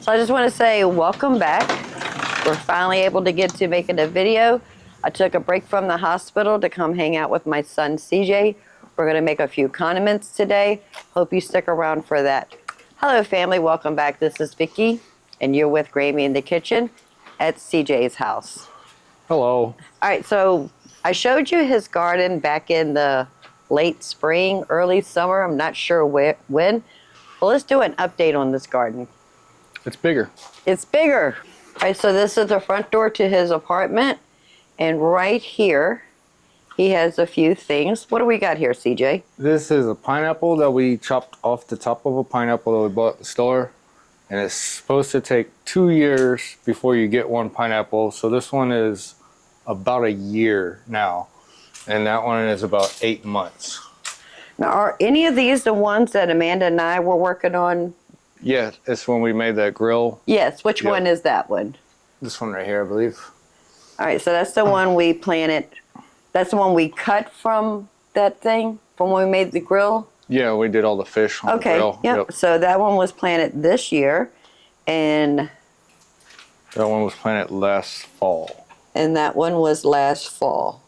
So I just want to say welcome back. We're finally able to get to making a video. I took a break from the hospital to come hang out with my son CJ. We're going to make a few condiments today. Hope you stick around for that. Hello family, welcome back. This is Vicki and you're with Grammy in the kitchen at CJ's house. Hello. All right, so I showed you his garden back in the late spring, early summer. I'm not sure when. Well, let's do an update on this garden. It's bigger. It's bigger. All right, so this is the front door to his apartment. And right here, he has a few things. What do we got here, CJ? This is a pineapple that we chopped off the top of a pineapple that we bought at the store. And it's supposed to take 2 years before you get one pineapple. So this one is about a year now. And that one is about 8 months. Now, are any of these the ones that Amanda and I were working on? Yeah, it's when we made that grill. Yes, which one is that one? This one right here, I believe. All right, so that's the one we planted. That's the one we cut from that thing, from when we made the grill? Yeah, we did all the fish on the grill. Yep. So that one was planted this year, and that one was planted last fall. And that one was last fall.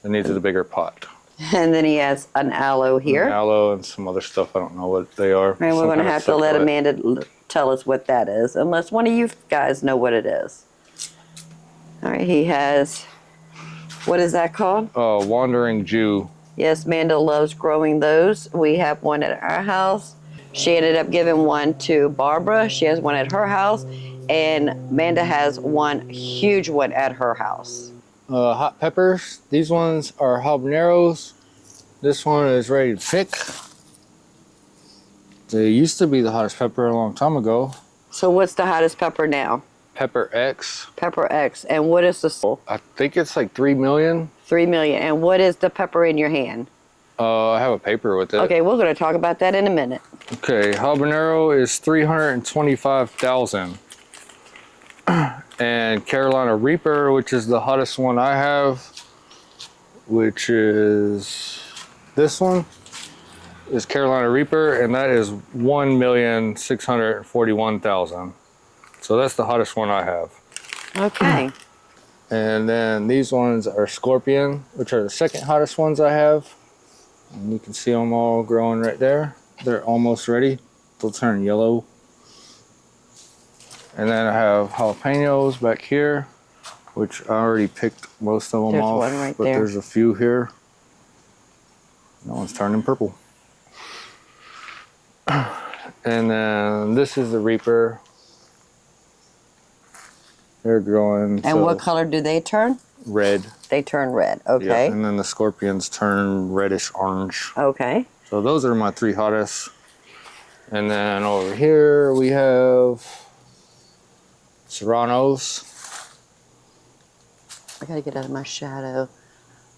It needed a bigger pot. And then he has an aloe here. An aloe and some other stuff. I don't know what they are. And we're going to have to let Amanda tell us what that is, unless one of you guys know what it is. All right, he has, what is that called? Wandering Jew. Yes, Amanda loves growing those. We have one at our house. She ended up giving one to Barbara. She has one at her house. And Amanda has one huge one at her house. Hot peppers. These ones are habaneros. This one is ready to pick. They used to be the hottest pepper a long time ago. So what's the hottest pepper now? Pepper X. Pepper X. And what is the... I think it's like 3 million. 3 million. And what is the pepper in your hand? I have a paper with it. Okay, we're going to talk about that in a minute. Okay, habanero is 325,000. And Carolina Reaper, which is the hottest one I have, which is this one, is Carolina Reaper, and that is 1,641,000. So that's the hottest one I have. Okay. And then these ones are Scorpion, which are the second hottest ones I have. And you can see them all growing right there. They're almost ready. They'll turn yellow. And then I have jalapenos back here, which I already picked most of them off. There's one right but there. There's a few here. That one's turning purple. And then this is the Reaper. They're growing. And what color do they turn? Red. They turn red, okay. Yeah, and then the Scorpions turn reddish orange. Okay. So those are my 3 hottest. And then over here we have Serranos. I gotta get out of my shadow.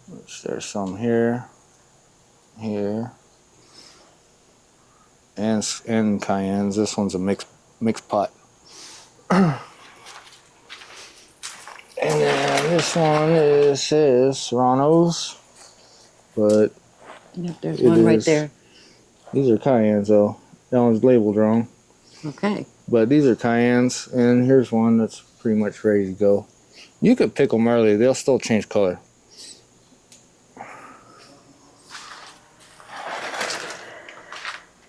Which there's some here, here, and cayennes. This one's a mixed pot. And then this one says Serranos, but Yep, there's one right there. These are cayennes though. That one's labeled wrong. Okay. But these are cayennes, and here's one that's pretty much ready to go. You could pick them early, they'll still change color.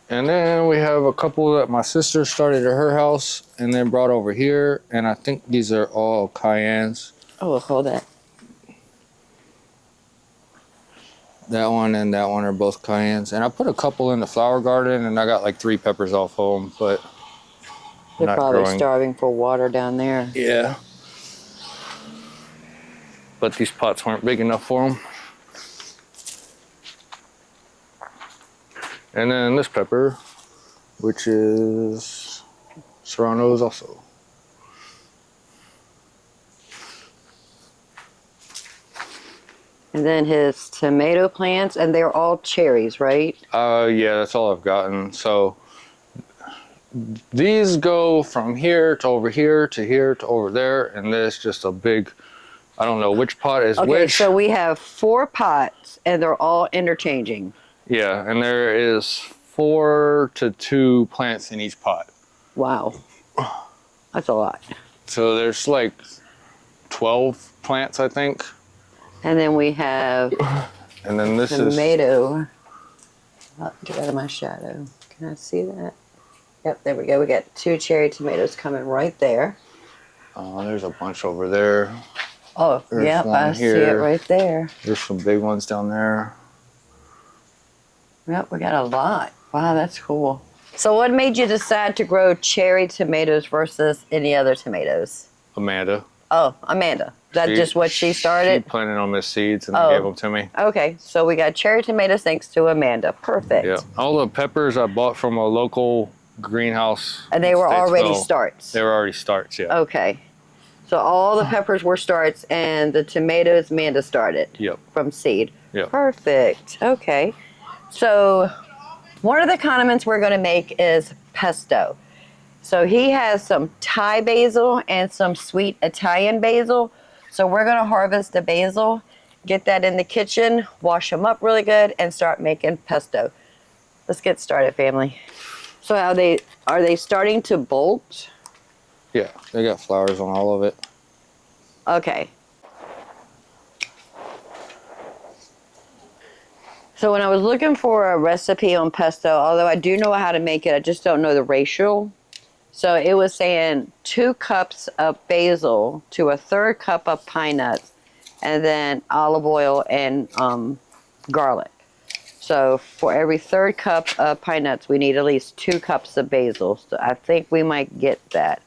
And then we have a couple that my sister started at her house and then brought over here, and I think these are all cayennes. Oh, hold that. That one and that one are both cayennes. And I put a couple in the flower garden, and I got like 3 peppers off of them, but they're not probably growing. starving for water down there. Yeah. But these pots weren't big enough for them. And then this pepper, which is Serranos also. And then his tomato plants, and they're all cherries, right? Yeah, that's all I've gotten. So these go from here to over here to here to over there, and there's just a big, I don't know which pot is which. Okay, so we have 4 pots, and they're all interchanging. Yeah, and there is 4 to 2 plants in each pot. Wow. That's a lot. So there's like 12 plants, I think. And then we have And then this is tomato. Oh, get out of my shadow. Can I see that? Yep, there we go. We got 2 cherry tomatoes coming right there. there's a bunch over there. Oh, There's yep, one I see it here. right there. There's some big ones down there. Yep, we got a lot. Wow, that's cool. So what made you decide to grow cherry tomatoes versus any other tomatoes? Amanda. Oh, Amanda. Is that just what she started? She planted on the seeds and Oh. gave them to me. Okay, so we got cherry tomatoes thanks to Amanda. Perfect. Yeah. All the peppers I bought from a local greenhouse. And they in were already Statesville. starts. They were already starts, yeah. Okay. So all the peppers were starts and the tomatoes Amanda started. Yep. From seed. Yep. Perfect. Okay. So one of the condiments we're going to make is pesto. So he has some Thai basil and some sweet Italian basil. So we're going to harvest the basil, get that in the kitchen, wash them up really good, and start making pesto. Let's get started, family. So are they starting to bolt? Yeah, they got flowers on all of it. Okay. So when I was looking for a recipe on pesto, although I do know how to make it, I just don't know the ratio. So it was saying 2 cups of basil to a 1/3 cup of pine nuts, and then olive oil and garlic. So for every 1/3 cup of pine nuts, we need at least 2 cups of basil. So I think we might get that.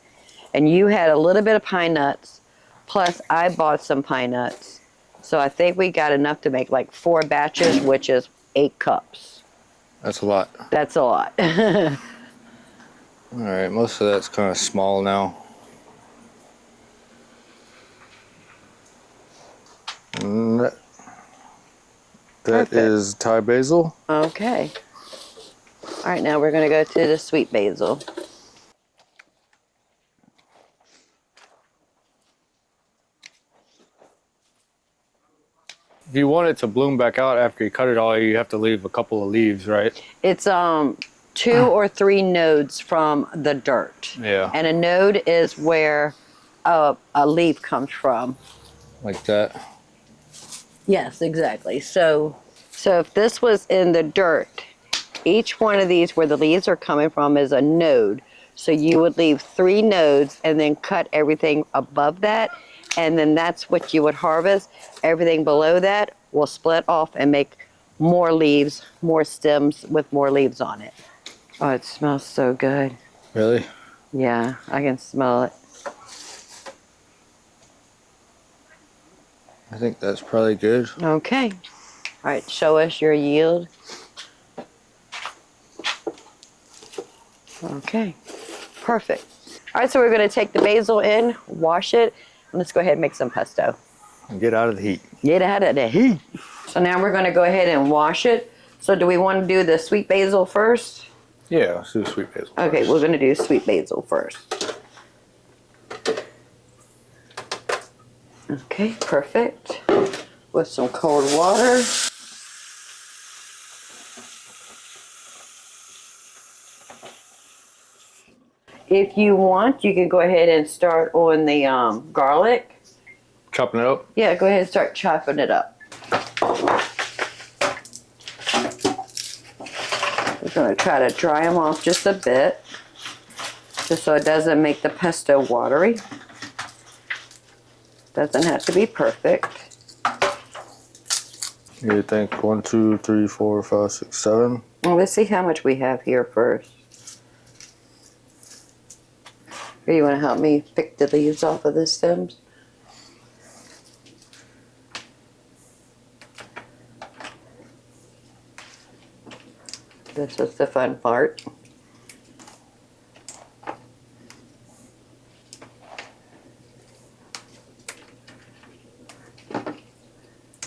And you had a little bit of pine nuts, plus I bought some pine nuts. So I think we got enough to make like 4 batches, which is 8 cups. That's a lot. That's a lot. All right, most of that's kind of small now. And that Perfect. is Thai basil. Okay. All right, now we're going to go to the sweet basil. If you want it to bloom back out after you cut it all, you have to leave a couple of leaves, right? It's 2 or 3 nodes from the dirt. Yeah. And a node is where a leaf comes from. Like that. Yes, exactly. So if this was in the dirt, each one of these where the leaves are coming from is a node. So you would leave 3 nodes and then cut everything above that. And then that's what you would harvest. Everything below that will split off and make more leaves, more stems with more leaves on it. Oh, it smells so good. Really? Yeah, I can smell it. I think that's probably good. Okay. All right, show us your yield. Okay, perfect. All right, so we're going to take the basil in, wash it, and let's go ahead and make some pesto. And get out of the heat. Get out of the heat. So now we're going to go ahead and wash it. So do we want to do the sweet basil first? Yeah, let's do sweet basil. Okay, first. we're going to do sweet basil first. Okay, perfect. With some cold water. If you want, you can go ahead and start on the garlic. Chopping it up? Yeah, go ahead and start chopping it up. We're going to try to dry them off just a bit, just so it doesn't make the pesto watery. Doesn't have to be perfect. You think 1, 2, 3, 4, 5, 6, 7? Well, let's see how much we have here first. Here, you want to help me pick the leaves off of the stems? This is the fun part.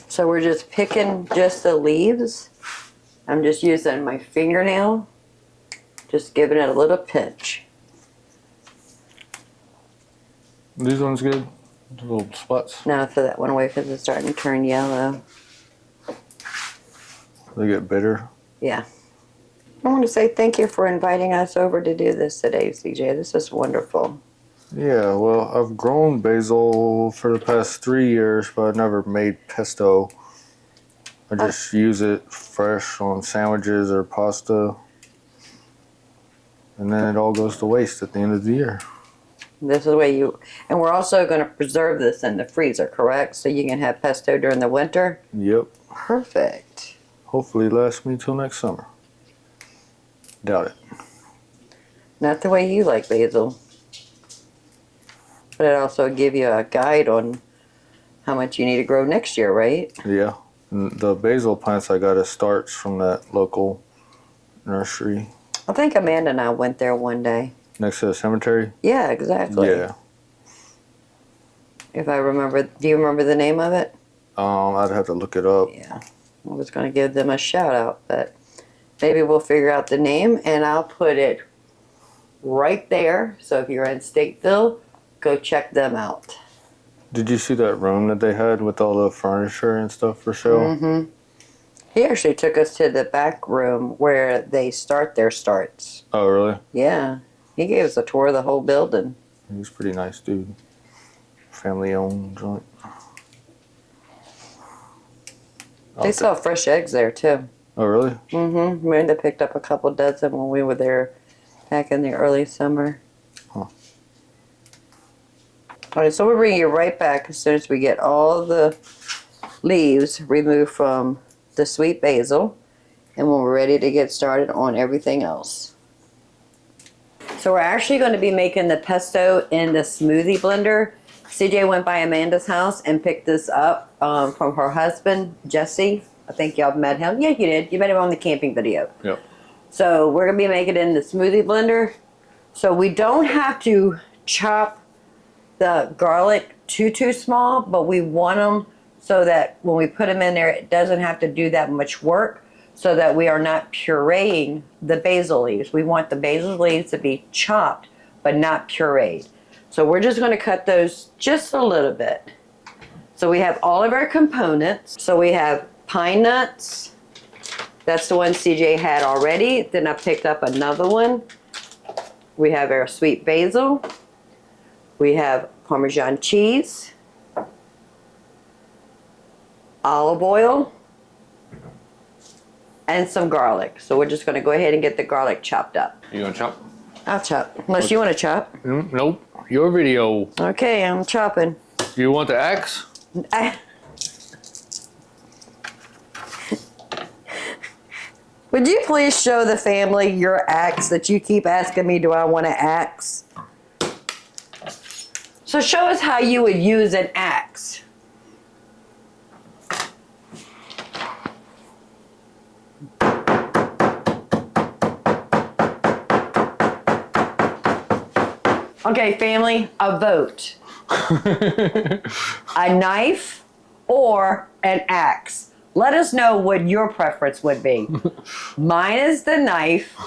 So we're just picking just the leaves. I'm just using my fingernail, just giving it a little pinch. These ones good? The little spots. Now throw that one away because it's starting to turn yellow. They get bitter. Yeah. I want to say thank you for inviting us over to do this today, CJ. This is wonderful. Yeah, well, I've grown basil for the past 3 years, but I've never made pesto. I just use it fresh on sandwiches or pasta, and then it all goes to waste at the end of the year. This is the way you, and we're also going to preserve this in the freezer, correct? So you can have pesto during the winter? Yep. Perfect. Hopefully last me till next summer. Doubt it. Not the way you like basil. But it also give you a guide on how much you need to grow next year, right? Yeah. And the basil plants I got as starts from that local nursery. I think Amanda and I went there one day. Next to the cemetery? Yeah, exactly. Yeah. If I remember, do you remember the name of it? I'd have to look it up. Yeah. I was going to give them a shout out, but maybe we'll figure out the name and I'll put it right there. So if you're in Stateville, go check them out. Did you see that room that they had with all the furniture and stuff for sale? Mm-hmm. He actually took us to the back room where they start their starts. Oh, really? Yeah. He gave us a tour of the whole building. He's a pretty nice dude. Family owned joint. They sell fresh eggs there too. Oh, really? Mm-hmm. Miranda picked up a couple dozen when we were there back in the early summer. Huh. All right, so we'll bring you right back as soon as we get all the leaves removed from the sweet basil and when we're ready to get started on everything else. So we're actually going to be making the pesto in the smoothie blender. CJ went by Amanda's house and picked this up from her husband, Jesse. I think y'all met him. Yeah, you did. You met him on the camping video. Yep. So we're going to be making it in the smoothie blender. So we don't have to chop the garlic too small, but we want them so that when we put them in there, it doesn't have to do that much work, so that we are not pureeing the basil leaves. We want the basil leaves to be chopped, but not pureed. So we're just going to cut those just a little bit. So we have all of our components. So we have pine nuts. That's the one CJ had already. Then I picked up another one. We have our sweet basil. We have Parmesan cheese, olive oil, and some garlic. So we're just going to go ahead and get the garlic chopped up. You gonna chop? I'll chop, unless you want to chop. Nope. Your video. Okay, I'm chopping. Do you want the axe? Would you please show the family your axe that you keep asking me, do I want an axe? So show us how you would use an axe. Okay, family, a vote. A knife or an axe. Let us know what your preference would be. Mine is the knife.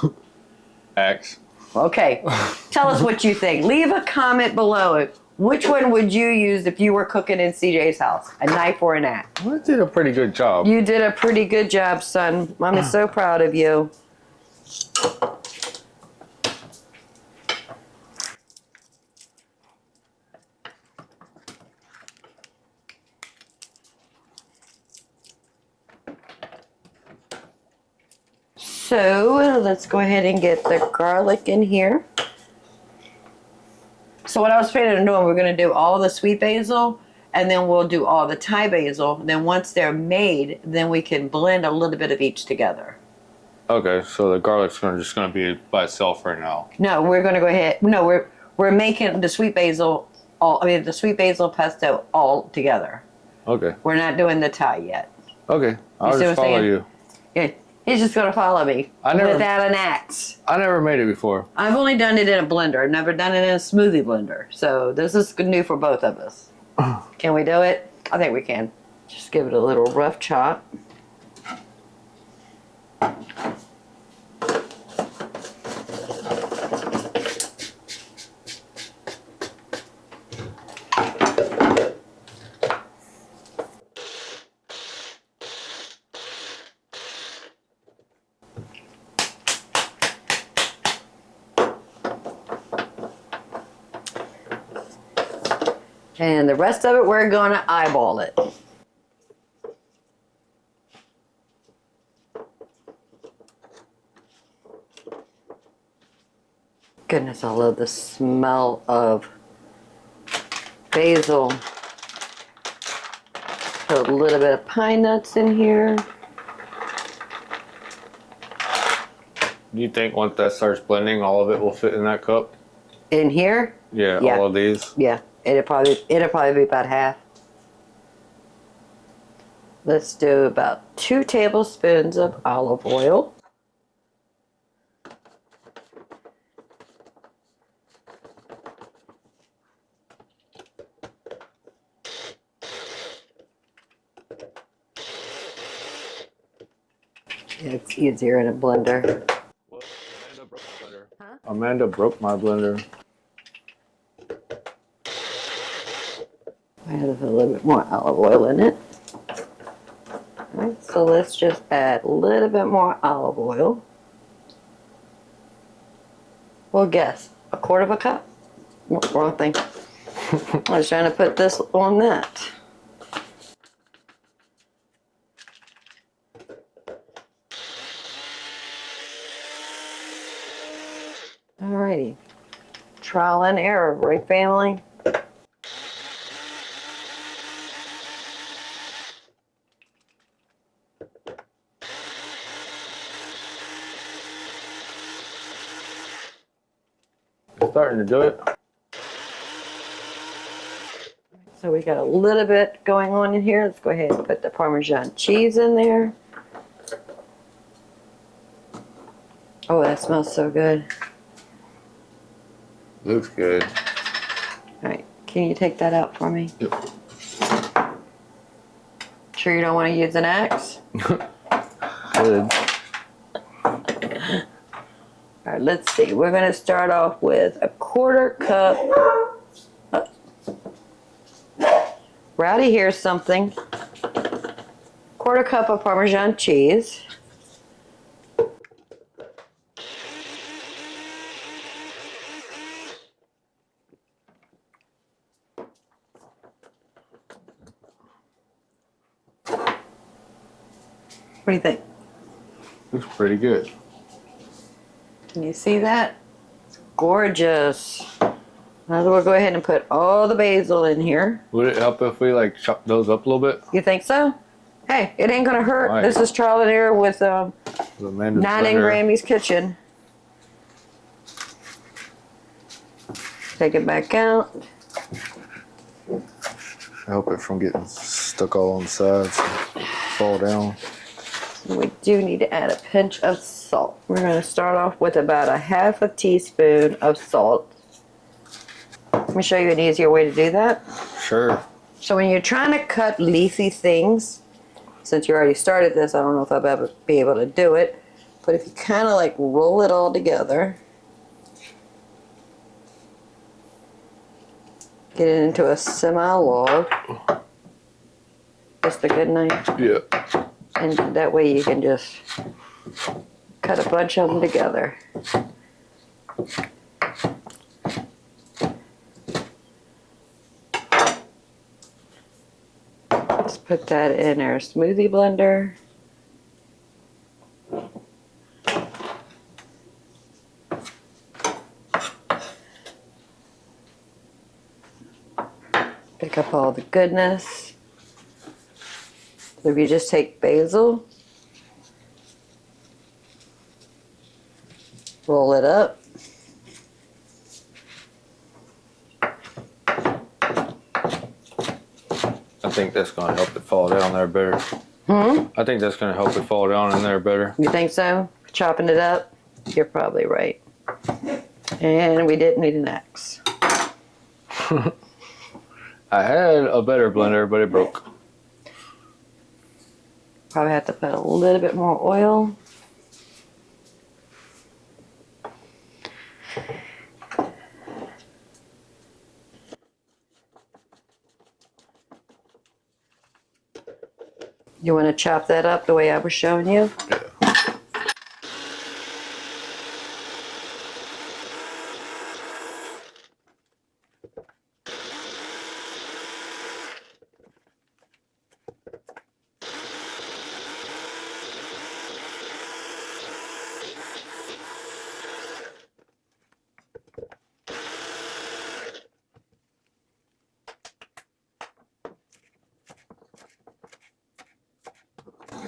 Axe. Okay, tell us what you think. Leave a comment below. Which one would you use if you were cooking in CJ's house? A knife or an axe? Well, I did a pretty good job. You did a pretty good job, son. Mom is so proud of you. So let's go ahead and get the garlic in here. So what I was planning on doing, we're going to do all the sweet basil, and then we'll do all the Thai basil. Then once they're made, then we can blend a little bit of each together. Okay, so the garlic's just gonna be by itself right now. No, we're going to go ahead. No, we're making the sweet basil the sweet basil pesto all together. Okay. We're not doing the Thai yet. Okay. I'll see just what I'm follow saying? you. Yeah, he's just going to follow me without an axe. I never made it before. I've only done it in a blender. I've never done it in a smoothie blender. So this is new for both of us. Can we do it? I think we can. Just give it a little rough chop. And the rest of it, we're gonna eyeball it. Goodness, I love the smell of basil. Put a little bit of pine nuts in here. Do you think once that starts blending, all of it will fit in that cup? In here? Yeah, Yeah. all of these. Yeah, it'll probably be about half. Let's do about 2 tablespoons of olive oil. It's easier in a blender. What? Amanda broke my blender. Huh? Amanda broke my blender. I have a little bit more olive oil in it. All right, so let's just add a little bit more olive oil. Well, guess, a quarter of a cup? Wrong thing. I was trying to put this on that. Alrighty. Trial and error, right, family? It's starting to do it. So we got a little bit going on in here. Let's go ahead and put the Parmesan cheese in there. Oh, that smells so good. Looks good. All right, can you take that out for me? Yep. Sure you don't want to use an axe? Good. All right, let's see. We're going to start off with a quarter cup. Rowdy here's something. Quarter cup of Parmesan cheese. What do you think? Looks pretty good. Can you see that? It's gorgeous. Now we'll go ahead and put all the basil in here. Would it help if we like chop those up a little bit? You think so? Hey, it ain't gonna hurt. Right. This is trial and error with Amanda's 9 in blender. Grammy's kitchen. Take it back out. Help it from getting stuck all on the sides and fall down. We do need to add a pinch of salt. We're going to start off with about a half a teaspoon of salt. Let me show you an easier way to do that. Sure. So when you're trying to cut leafy things, since you already started this, I don't know if I'll ever be able to do it, but if you kind of like roll it all together, get it into a semi-log, just a good knife. Yeah. And that way you can just cut a bunch of them together. Let's put that in our smoothie blender. Pick up all the goodness. So if you just take basil, roll it up, I think that's gonna help it fall down there better. I think that's gonna help it fall down in there better. you think so? Chopping it up? You're probably right. And we didn't need an axe. I had a better blender, but it broke. Probably have to put a little bit more oil. You want to chop that up the way I was showing you? Yeah.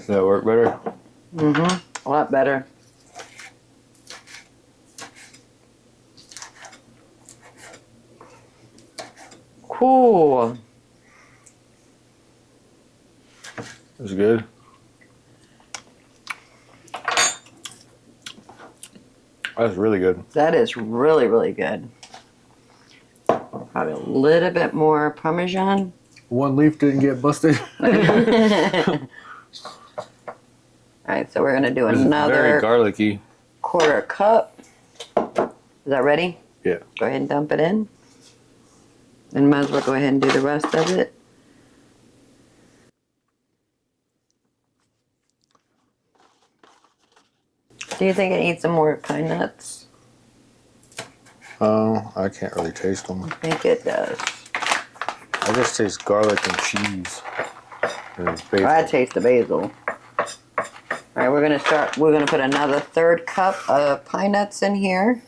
Does that work better? A lot better. Cool. It's good. That's really good. That is really, really good. Probably a little bit more Parmesan. One leaf didn't get busted. All right, so we're gonna do It's very another garlicky. quarter cup. Is that ready? Yeah. Go ahead and dump it in. And might as well go ahead and do the rest of it. Do you think it needs some more pine nuts? Oh, I can't really taste them. I think it does. I just taste garlic and cheese. And basil. I taste the basil. All right, we're gonna put another third cup of pine nuts in here.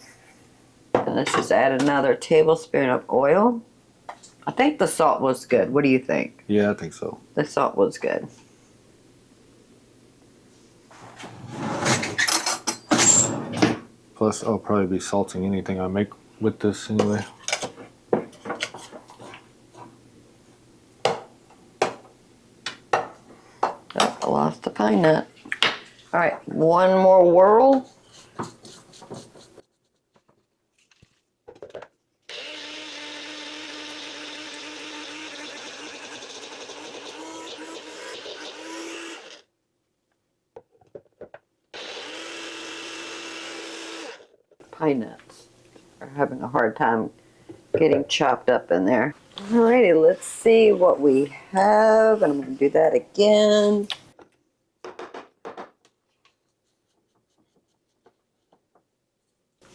And let's just add another tablespoon of oil. I think the salt was good. What do you think? Yeah, I think so. The salt was good. Plus, I'll probably be salting anything I make with this anyway. Oh, I lost the pine nut. All right, one more whirl. Pine nuts are having a hard time getting chopped up in there. Alrighty, let's see what we have. And I'm going to do that again.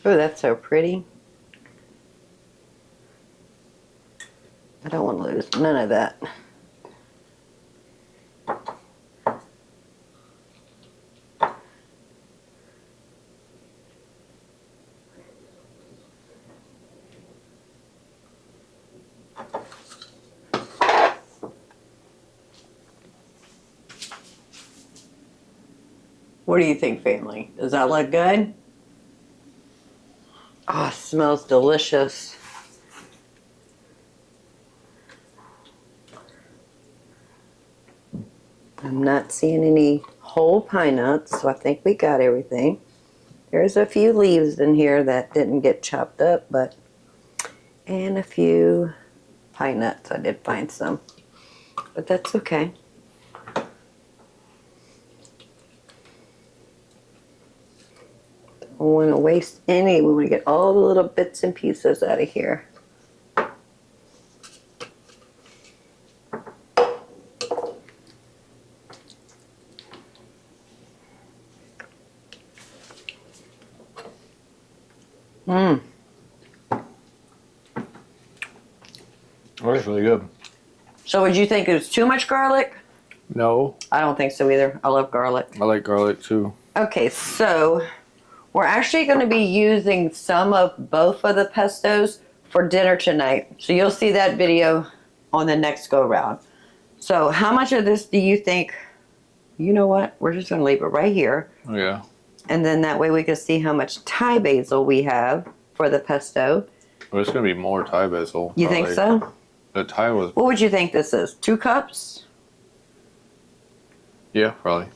Oh, that's so pretty. I don't want to lose none of that. What do you think, family? Does that look good? Oh, it smells delicious. I'm not seeing any whole pine nuts, so I think we got everything. There's a few leaves in here that didn't get chopped up, and a few pine nuts. I did find some, but that's okay. Don't want to waste any. We want to get all the little bits and pieces out of here. Mmm. Oh, that's really good. So would you think it was too much garlic? No, I don't think so either. I love garlic. I like garlic too. Okay, so we're actually going to be using some of both of the pestos for dinner tonight. So you'll see that video on the next go round. So how much of this do you think? You know what? We're just going to leave it right here. Oh, yeah. And then that way we can see how much Thai basil we have for the pesto. Well, it's going to be more Thai basil. You think so? The Thai was... What would you think this is? 2 cups? Yeah, probably.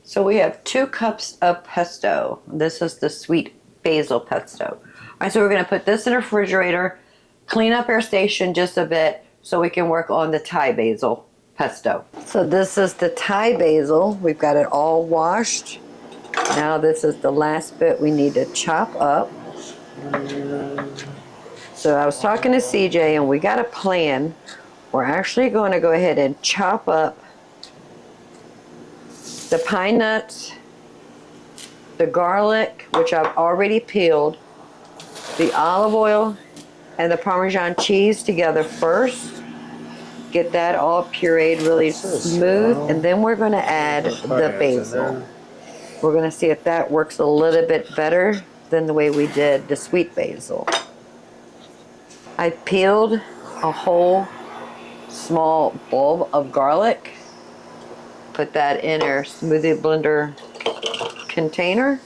So we have 2 cups of pesto. This is the sweet basil pesto. All right, so we're going to put this in the refrigerator, clean up our station just a bit so we can work on the Thai basil pesto. So this is the Thai basil. We've got it all washed. Now this is the last bit we need to chop up. So I was talking to CJ and we got a plan. We're actually going to go ahead and chop up the pine nuts, the garlic, which I've already peeled, the olive oil, and the Parmesan cheese together first. Get that all pureed really smooth, and then we're going to add the basil. We're going to see if that works a little bit better than the way we did the sweet basil. I peeled a whole small bulb of garlic, Put that in our smoothie blender container.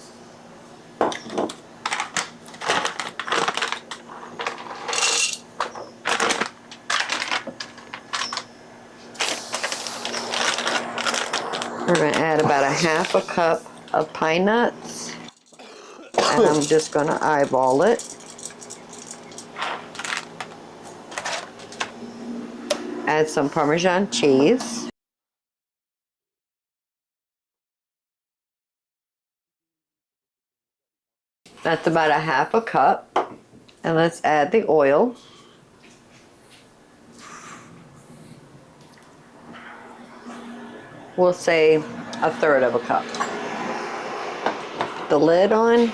We're going to add about a half a cup of pine nuts, and I'm just going to eyeball it. Add some Parmesan cheese. That's about a half a cup. And let's add the oil. We'll say a third of a cup. The lid on.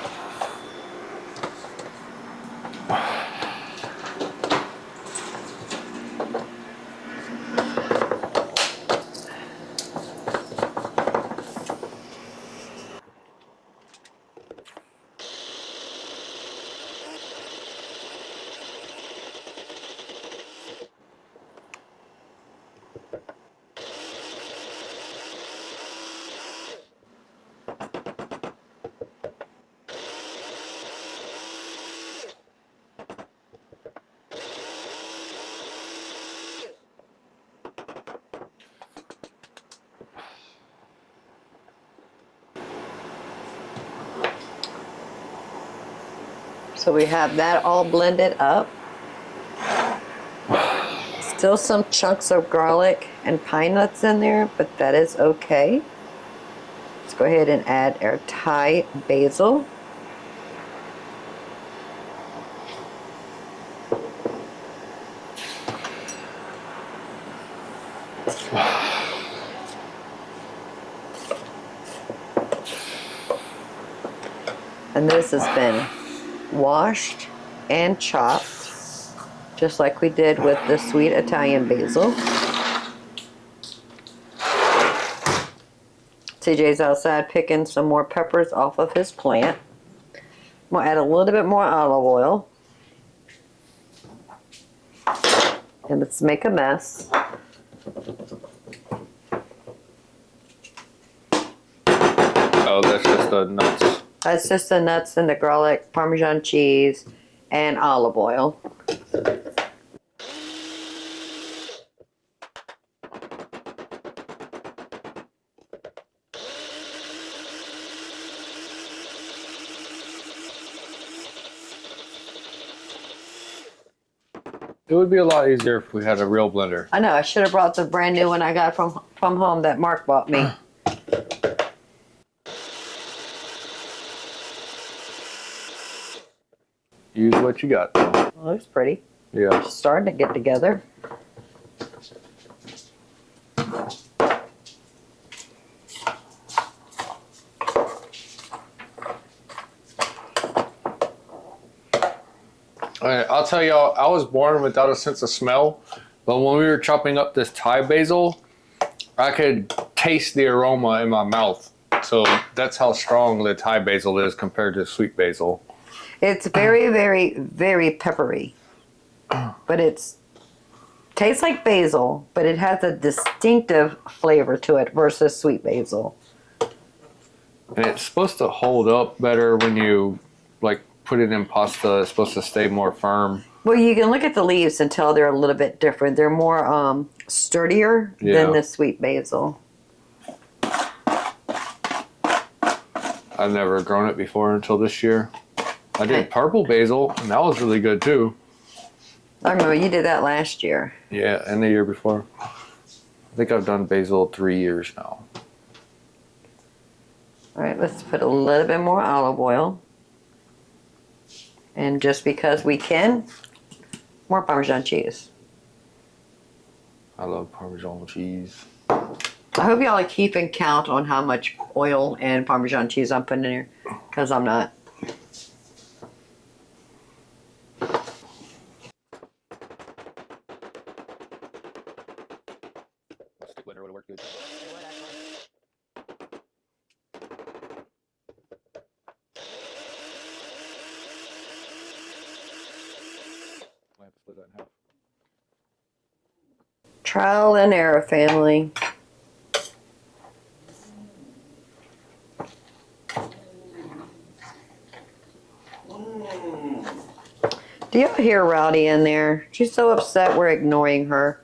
So we have that all blended up. Still some chunks of garlic and pine nuts in there, but that is okay. Let's go ahead and add our Thai basil. And this has been washed and chopped, just like we did with the sweet Italian basil. CJ's outside picking some more peppers off of his plant. We'll add a little bit more olive oil. And let's make a mess. Oh, that's just the nuts. That's just the nuts and the garlic, Parmesan cheese, and olive oil. It would be a lot easier if we had a real blender. I know, I should have brought the brand new one I got from home that Mark bought me. Use what you got, though. Well, looks pretty. Yeah. It's starting to get together. I'll tell y'all, I was born without a sense of smell, but when we were chopping up this Thai basil, I could taste the aroma in my mouth. So that's how strong the Thai basil is compared to sweet basil. It's very, very, very peppery. But it's tastes like basil, but it has a distinctive flavor to it versus sweet basil. And it's supposed to hold up better when you like put it in pasta. It's supposed to stay more firm. Well, you can look at the leaves and tell they're a little bit different. They're more sturdier than the sweet basil. I've never grown it before until this year. I did purple basil, and that was really good too. I remember you did that last year. Yeah, and the year before. I think I've done basil 3 years now. All right, let's put a little bit more olive oil. And just because we can, more Parmesan cheese. I love Parmesan cheese. I hope y'all are keeping count on how much oil and Parmesan cheese I'm putting in here, because I'm not. Stick butter would work good. I have to split that in half. Trial and error, family. Do you hear Rowdy in there? She's so upset we're ignoring her.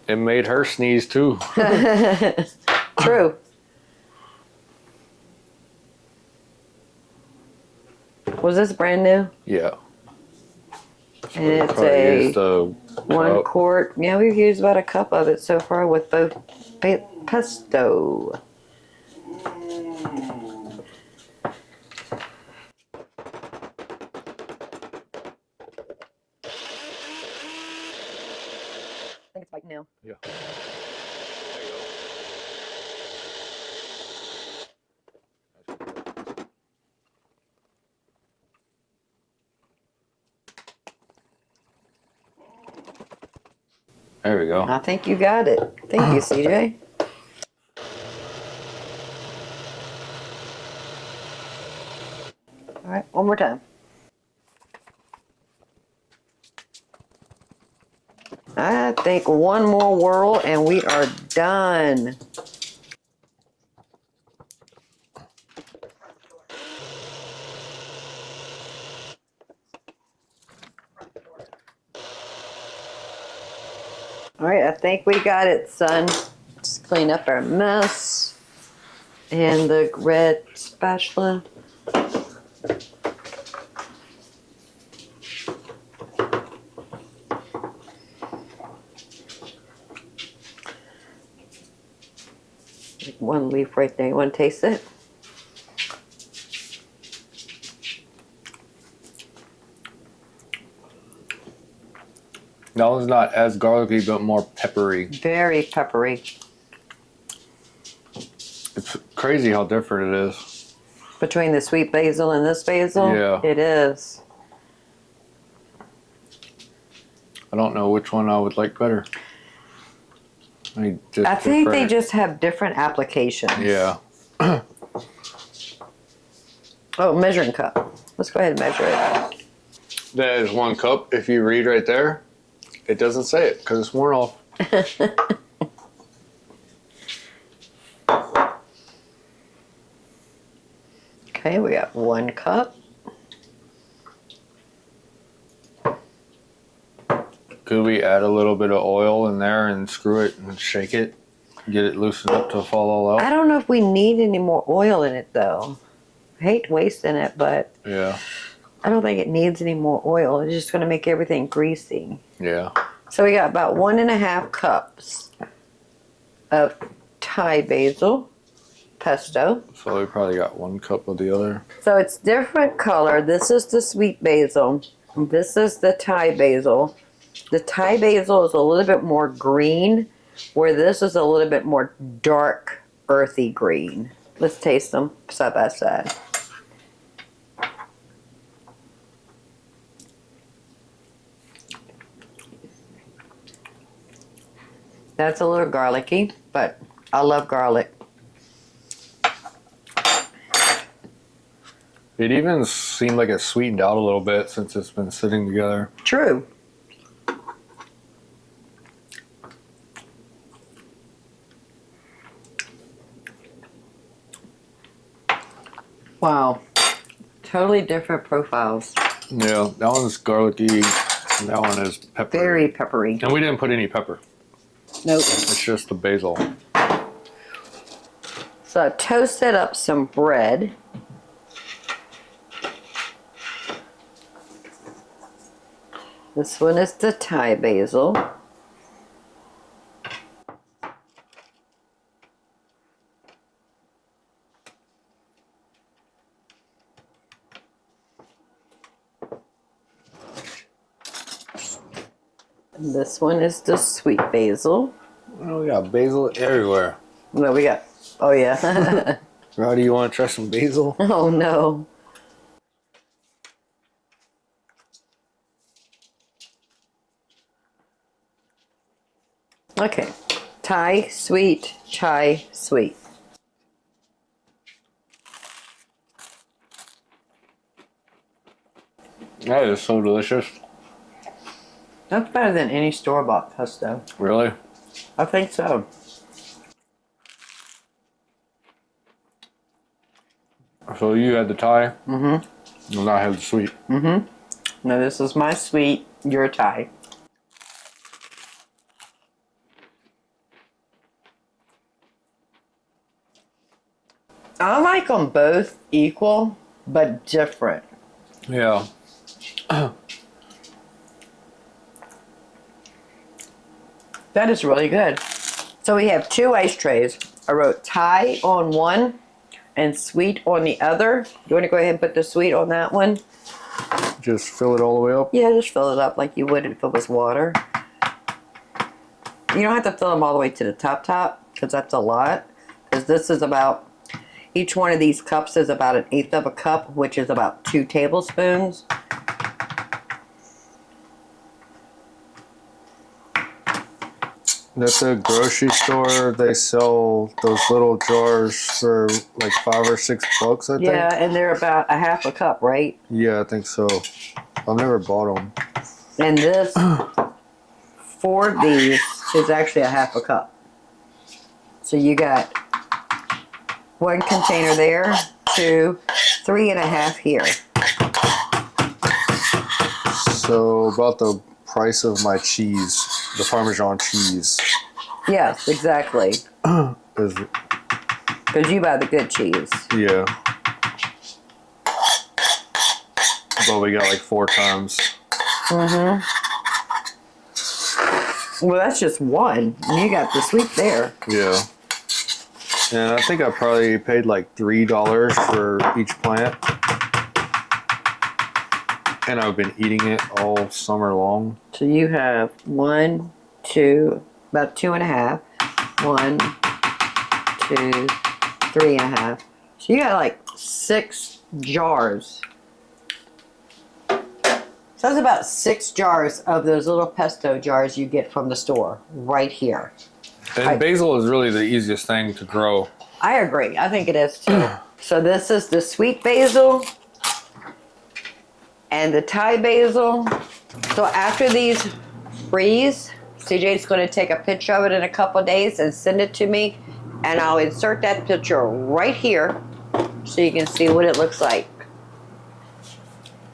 It made her sneeze too. True. Was this brand new? Yeah. And it's Probably used a 1 cup. quart. Yeah, we've used about a cup of it so far with both pesto. I think it's biting now. Yeah. There we go. I think you got it. Thank you, CJ. All right, one more time. I think one more whirl and we are done. All right, I think we got it, son. Just clean up our mess. And the red spatula. One leaf right there. You want to taste it? That one's not as garlicky, but more peppery. Very peppery. It's crazy how different it is. Between the sweet basil and this basil? Yeah. It is. I don't know which one I would like better. I think they just have different applications. Yeah. Oh, measuring cup. Let's go ahead and measure it. That is 1 cup. If you read right there, it doesn't say it because it's worn off. Okay, we got 1 cup. Could we add a little bit of oil in there and screw it and shake it? Get it loosened up to fall all out? I don't know if we need any more oil in it though. I hate wasting it, but Yeah. I don't think it needs any more oil. It's just going to make everything greasy. Yeah. So we got about 1.5 cups of Thai basil pesto. So we probably got 1 cup of the other. So it's different color. This is the sweet basil. This is the Thai basil. The Thai basil is a little bit more green, where this is a little bit more dark, earthy green. Let's taste them side by side. That's a little garlicky, but I love garlic. It even seemed like it sweetened out a little bit since it's been sitting together. True. Wow. Totally different profiles. Yeah, that one's garlicky and that one is peppery. Very peppery. And we didn't put any pepper. Nope. It's just the basil. So I toasted up some bread. This one is the Thai basil. And this one is the sweet basil. Oh, we got basil everywhere. No, we got, oh yeah. Rowdy, you want to try some basil? Oh no. Okay, Thai sweet, chai sweet. That is so delicious. That's better than any store-bought pesto. Really? I think so. So you had the Thai? Mm-hmm. And I had the sweet. Mm-hmm. Now this is my sweet, your Thai. I like them both equal, but different. Yeah. That is really good. So we have 2 ice trays. I wrote Thai on one and sweet on the other. You want to go ahead and put the sweet on that one? Just fill it all the way up? Yeah, just fill it up like you would if it was water. You don't have to fill them all the way to the top, because that's a lot. Because this is about, each one of these cups is about 1/8 of a cup, which is about 2 tablespoons. At the grocery store, they sell those little jars for like $5 or $6, I think. Yeah, and they're about 1/2 a cup, right? Yeah, I think so. I've never bought them. And this, 4 of these is actually 1/2 a cup. So you got 1 container there, 2, 3.5 here. So about the price of my cheese, the Parmesan cheese. Yes, exactly. Is, Because you buy the good cheese. yeah. But we got like 4 times. Mm-hmm. Well, that's just one. You got the sweet there. Yeah. And I think I probably paid like $3 for each plant. And I've been eating it all summer long. So you have 1, 2, about 2.5. 1, 2, 3.5. So you got like 6 jars. So that's about 6 jars of those little pesto jars you get from the store right here. And basil is really the easiest thing to grow. I agree. I think it is too. So this is the sweet basil and the Thai basil. So after these freeze, CJ's going to take a picture of it in a couple days and send it to me, and I'll insert that picture right here so you can see what it looks like.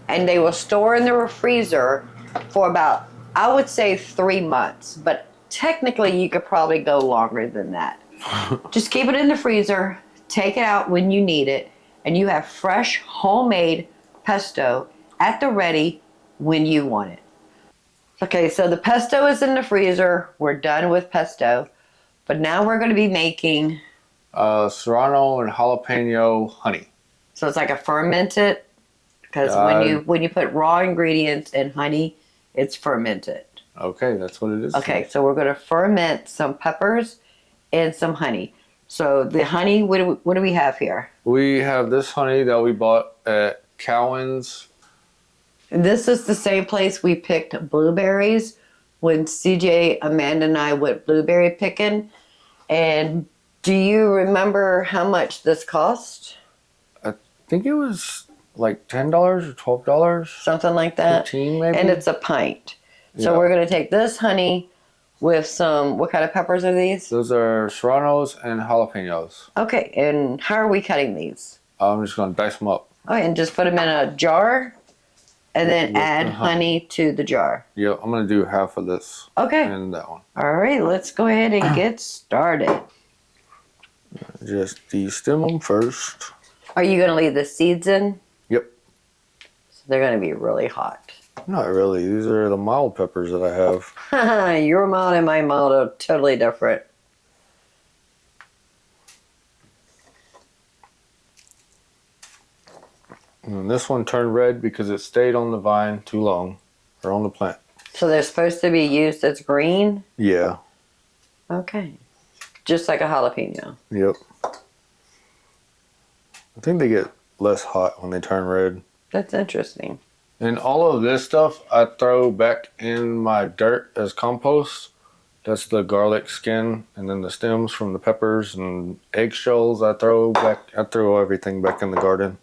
And they will store in the freezer for about, I would say 3 months, but technically you could probably go longer than that. Just keep it in the freezer, take it out when you need it, and you have fresh homemade pesto at the ready when you want it. Okay, so the pesto is in the freezer. We're done with pesto, but now we're going to be making Serrano and jalapeno honey. So it's like a fermented, because when you put raw ingredients in honey, it's fermented. Okay, that's what it is. Okay, so we're going to ferment some peppers and some honey. So the honey, what do we have here? We have this honey that we bought at Cowan's. And this is the same place we picked blueberries when CJ, Amanda, and I went blueberry picking. And do you remember how much this cost? I think it was like $10 or $12. Something like that. 15 maybe. And it's a pint. So Yeah. we're going to take this honey with some, what kind of peppers are these? Those are serranos and jalapenos. Okay, and how are we cutting these? I'm just going to dice them up. Okay, and just put them in a jar and then With add the honey to the jar. Yeah, I'm going to do half of this Okay. and that one. All right, let's go ahead and get started. Just de-stem them first. Are you going to leave the seeds in? Yep. So they're going to be really hot. Not really. These are the mild peppers that I have. Your mild and my mild are totally different. And this one turned red because it stayed on the vine too long, or on the plant. So they're supposed to be used as green? Yeah. Okay. Just like a jalapeno. Yep. I think they get less hot when they turn red. That's interesting. And all of this stuff I throw back in my dirt as compost. That's the garlic skin, and then the stems from the peppers and eggshells I throw back. I throw everything back in the garden.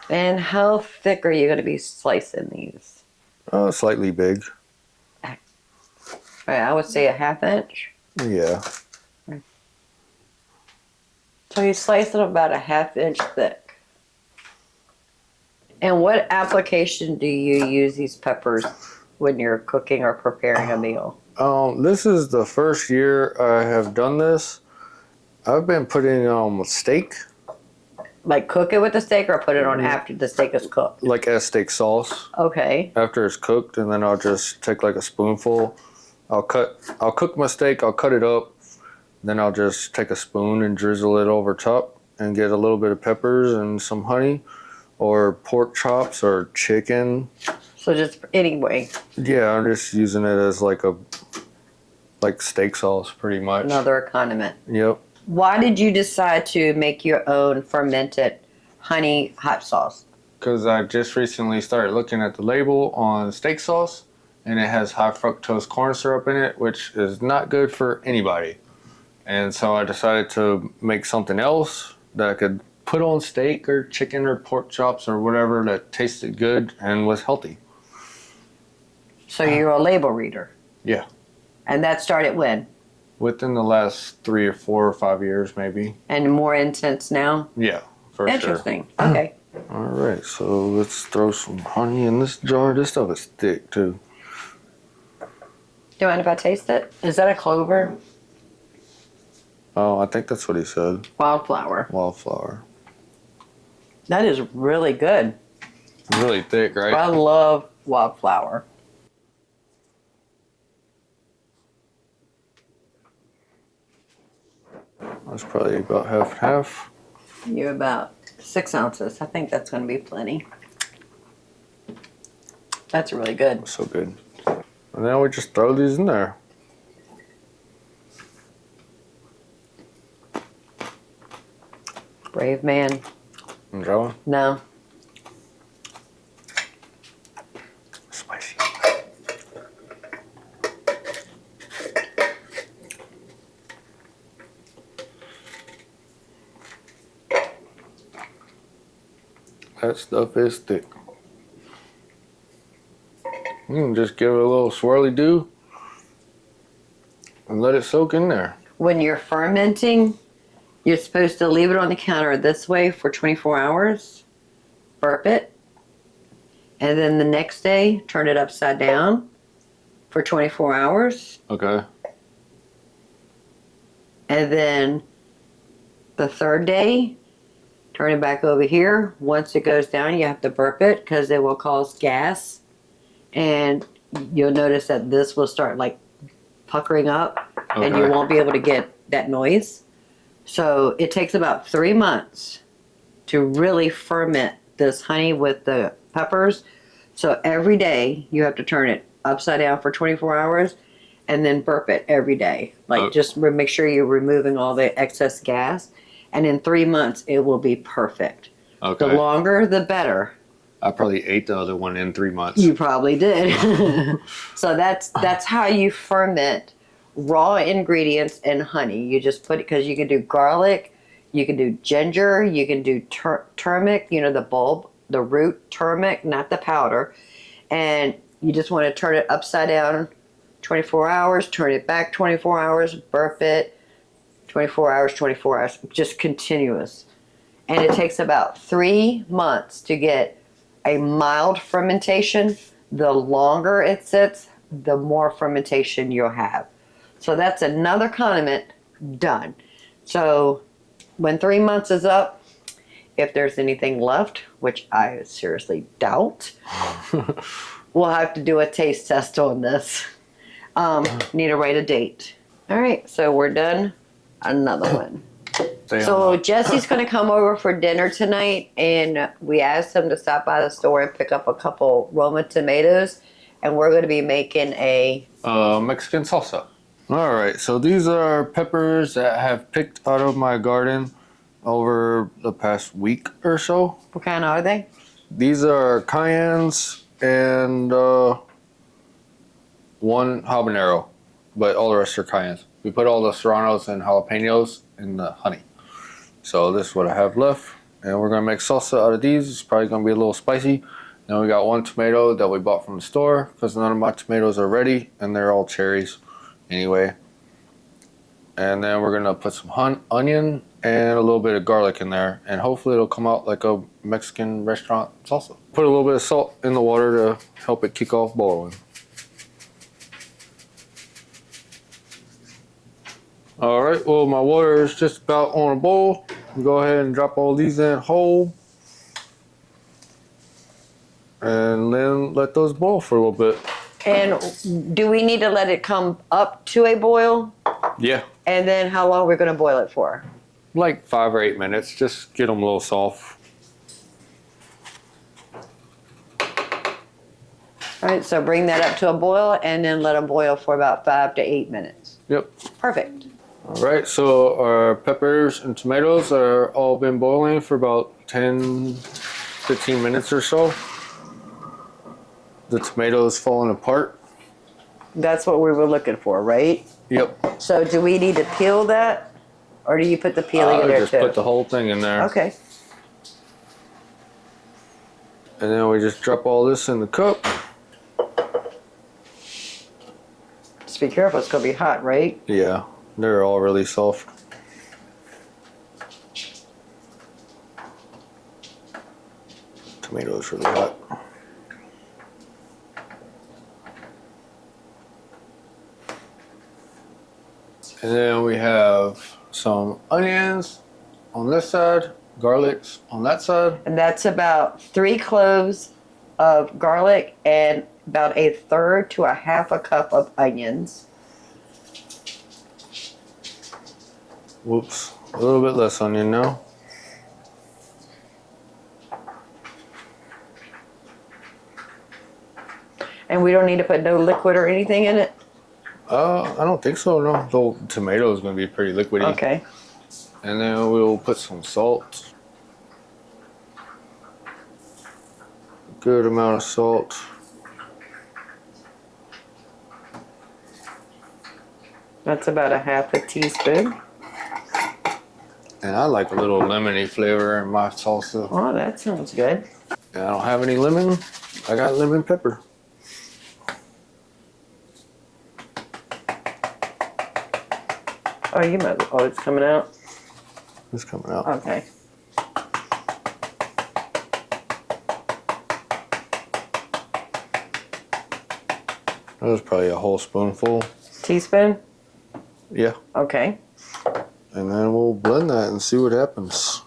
And how thick are you going to be slicing these? Slightly big. All right, I would say a 1/2 inch. Yeah. So you slice them about a 1/2 inch thick. And what application do you use these peppers when you're cooking or preparing a meal? This is the first year I have done this. I've been putting steak, Like cook it with the steak or put it on after the steak is cooked? like as steak sauce. Okay. After it's cooked, and then I'll just take like a spoonful. I'll cook my steak, I'll cut it up, then I'll just take a spoon and drizzle it over top and get a little bit of peppers and some honey or pork chops or chicken. So just anyway, Yeah, I'm just using it as like steak sauce pretty much. another condiment. Yep. Why did you decide to make your own fermented honey hot sauce? Because I just recently started looking at the label on steak sauce, and it has high fructose corn syrup in it, which is not good for anybody. And so I decided to make something else that I could put on steak or chicken or pork chops or whatever that tasted good and was healthy. So you're a label reader. Yeah. And that started when? Within the last 3 or 4 or 5 years, maybe. And more intense now? Yeah, for sure. Interesting. Okay. All right, so let's throw some honey in this jar. This stuff is thick too. Do you mind if I taste it? Is that a clover? Oh, I think that's what he said. Wildflower. Wildflower. That is really good. Really thick, right? I love wildflower. That's probably about half and half. You're about 6 ounces. I think that's going to be plenty. That's really good. So good. And now we just throw these in there. Brave man. And Joe? No. Spicy. That stuff is thick. You can just give it a little swirly do and let it soak in there. When you're fermenting, you're supposed to leave it on the counter this way for 24 hours, burp it, and then the next day, turn it upside down for 24 hours. Okay. And then the third day, turn it back over here. Once it goes down, you have to burp it because it will cause gas. And you'll notice that this will start like puckering up and you Okay. won't be able to get that noise. So it takes about 3 months to really ferment this honey with the peppers. So every day you have to turn it upside down for 24 hours and then burp it every day. Like just make sure you're removing all the excess gas. And in 3 months, it will be perfect. Okay. The longer, the better. I probably ate the other one in 3 months. You probably did. So that's how you ferment raw ingredients and honey. You just put it, because you can do garlic, you can do ginger, you can do turmeric, you know, the bulb, the root turmeric, not the powder. And you just want to turn it upside down 24 hours, turn it back 24 hours, burp it, 24 hours, just continuous. And it takes about 3 months to get a mild fermentation. The longer it sits, the more fermentation you'll have. So that's another condiment done. So when 3 months is up, if there's anything left, which I seriously doubt, we'll have to do a taste test on this. Need to write a date. All right, so we're done. Another one. So Jesse's going to come over for dinner tonight, and we asked him to stop by the store and pick up a couple Roma tomatoes, and we're going to be making a Mexican salsa. All right, so these are peppers that I have picked out of my garden over the past week or so. What kind are they? These are cayennes and one habanero, but all the rest are cayennes. We put all the serranos and jalapenos in the honey. So this is what I have left, and we're gonna make salsa out of these. It's probably gonna be a little spicy. Then we got one tomato that we bought from the store because none of my tomatoes are ready and they're all cherries anyway. And then we're gonna put some onion and a little bit of garlic in there, and hopefully it'll come out like a Mexican restaurant salsa. put a little bit of salt in the water to help it kick off boiling. All right, well, my water is just about on a boil. Go ahead and drop all these in whole. And then let those boil for a little bit. And do we need to let it come up to a boil? Yeah. And then how long are we going to boil it for? Like 5 or 8 minutes. Just get them a little soft. All right, so bring that up to a boil and then let them boil for about 5 to 8 minutes. Yep. Perfect. All right, so our peppers and tomatoes are all been boiling for about 10, 15 minutes or so. The tomatoes falling apart. That's what we were looking for, right? Yep. So do we need to peel that? Or do you put the peeling in there just too? put the whole thing in there. Okay. And then we just drop all this in the cup. Just be careful, it's going to be hot, right? Yeah, they're all really soft. Tomatoes really hot. And then we have some onions on this side, garlics on that side. And that's about 3 cloves of garlic and about 1/3 to 1/2 cup of onions. Whoops, a little bit less onion now. And we don't need to put no liquid or anything in it? I don't think so, no. The tomato is going to be pretty liquidy. Okay. And then we'll put some salt. Good amount of salt. That's about 1/2 teaspoon. And I like a little lemony flavor in my salsa. Oh, that sounds good. And I don't have any lemon. I got lemon pepper. Oh, you might. Oh, it's coming out? It's coming out. Okay. That was probably a whole spoonful. Teaspoon? Yeah. Okay. And then we'll blend that and see what happens.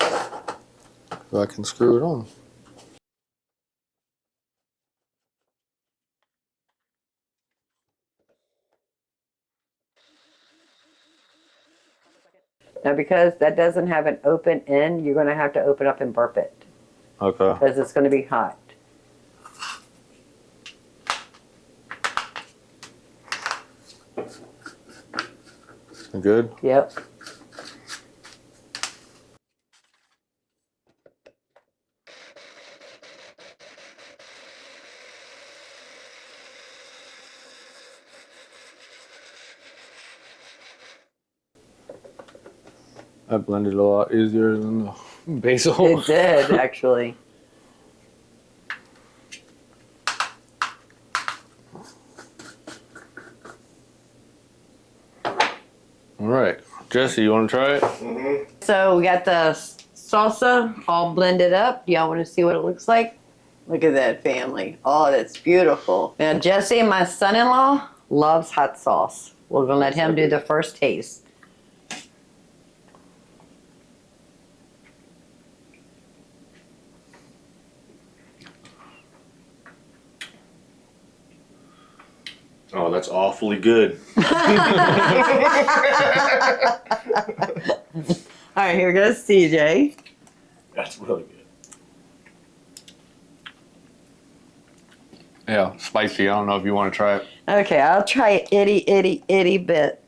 If I can screw it on. Now, because that doesn't have an open end, you're going to have to open up and burp it. Okay. Because it's going to be hot. Good? Yep. That blended a lot easier than the basil. It did, actually. All right. Jesse, you want to try it? Mm-hmm. So we got the salsa all blended up. Do y'all want to see what it looks like? Look at that family. Oh, that's beautiful. Now, Jesse, my son-in-law, loves hot sauce. We're going to let him do the first taste. Oh, that's awfully good. All right, here goes CJ. That's really good. Yeah, spicy. I don't know if you want to try it. Okay, I'll try it itty bit.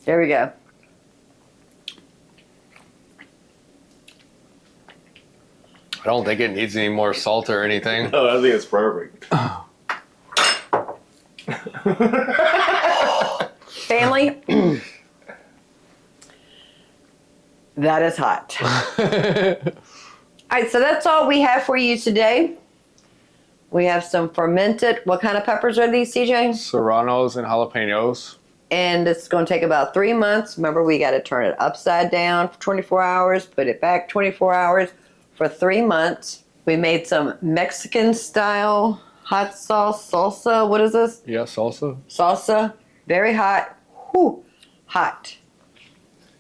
There we go. I don't think it needs any more salt or anything. No, I think it's perfect. Family, that is hot. All right, so that's all we have for you today. We have some fermented. What kind of peppers are these, CJ? Serranos and jalapenos. and it's going to take about 3 months. Remember, we got to turn it upside down for 24 hours, put it back 24 hours for 3 months. We made some Mexican style hot sauce, salsa. What is this? Yeah, salsa. Salsa. Very hot. Whew, hot.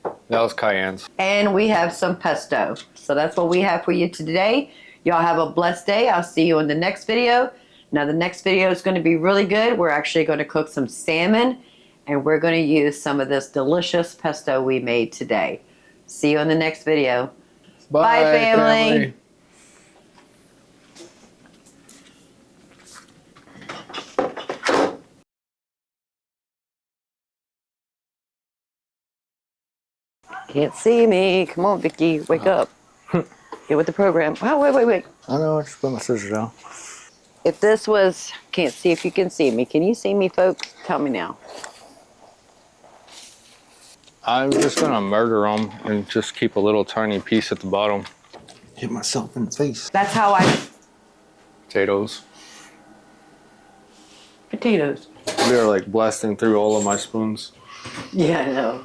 That was cayennes. And we have some pesto. So that's what we have for you today. Y'all have a blessed day. I'll see you in the next video. Now the next video is going to be really good. We're actually going to cook some salmon, and we're going to use some of this delicious pesto we made today. See you in the next video. Bye, family. Can't see me. Come on, Vicky. Wake up. Get with the program. Oh, wait. I know, I just put my scissors down. If this was, can't see if you can see me. Can you see me, folks? Tell me now. I'm just gonna murder them and just keep a little tiny piece at the bottom. Hit myself in the face. That's how I... Potatoes. Potatoes. They're like blasting through all of my spoons. Yeah, I know.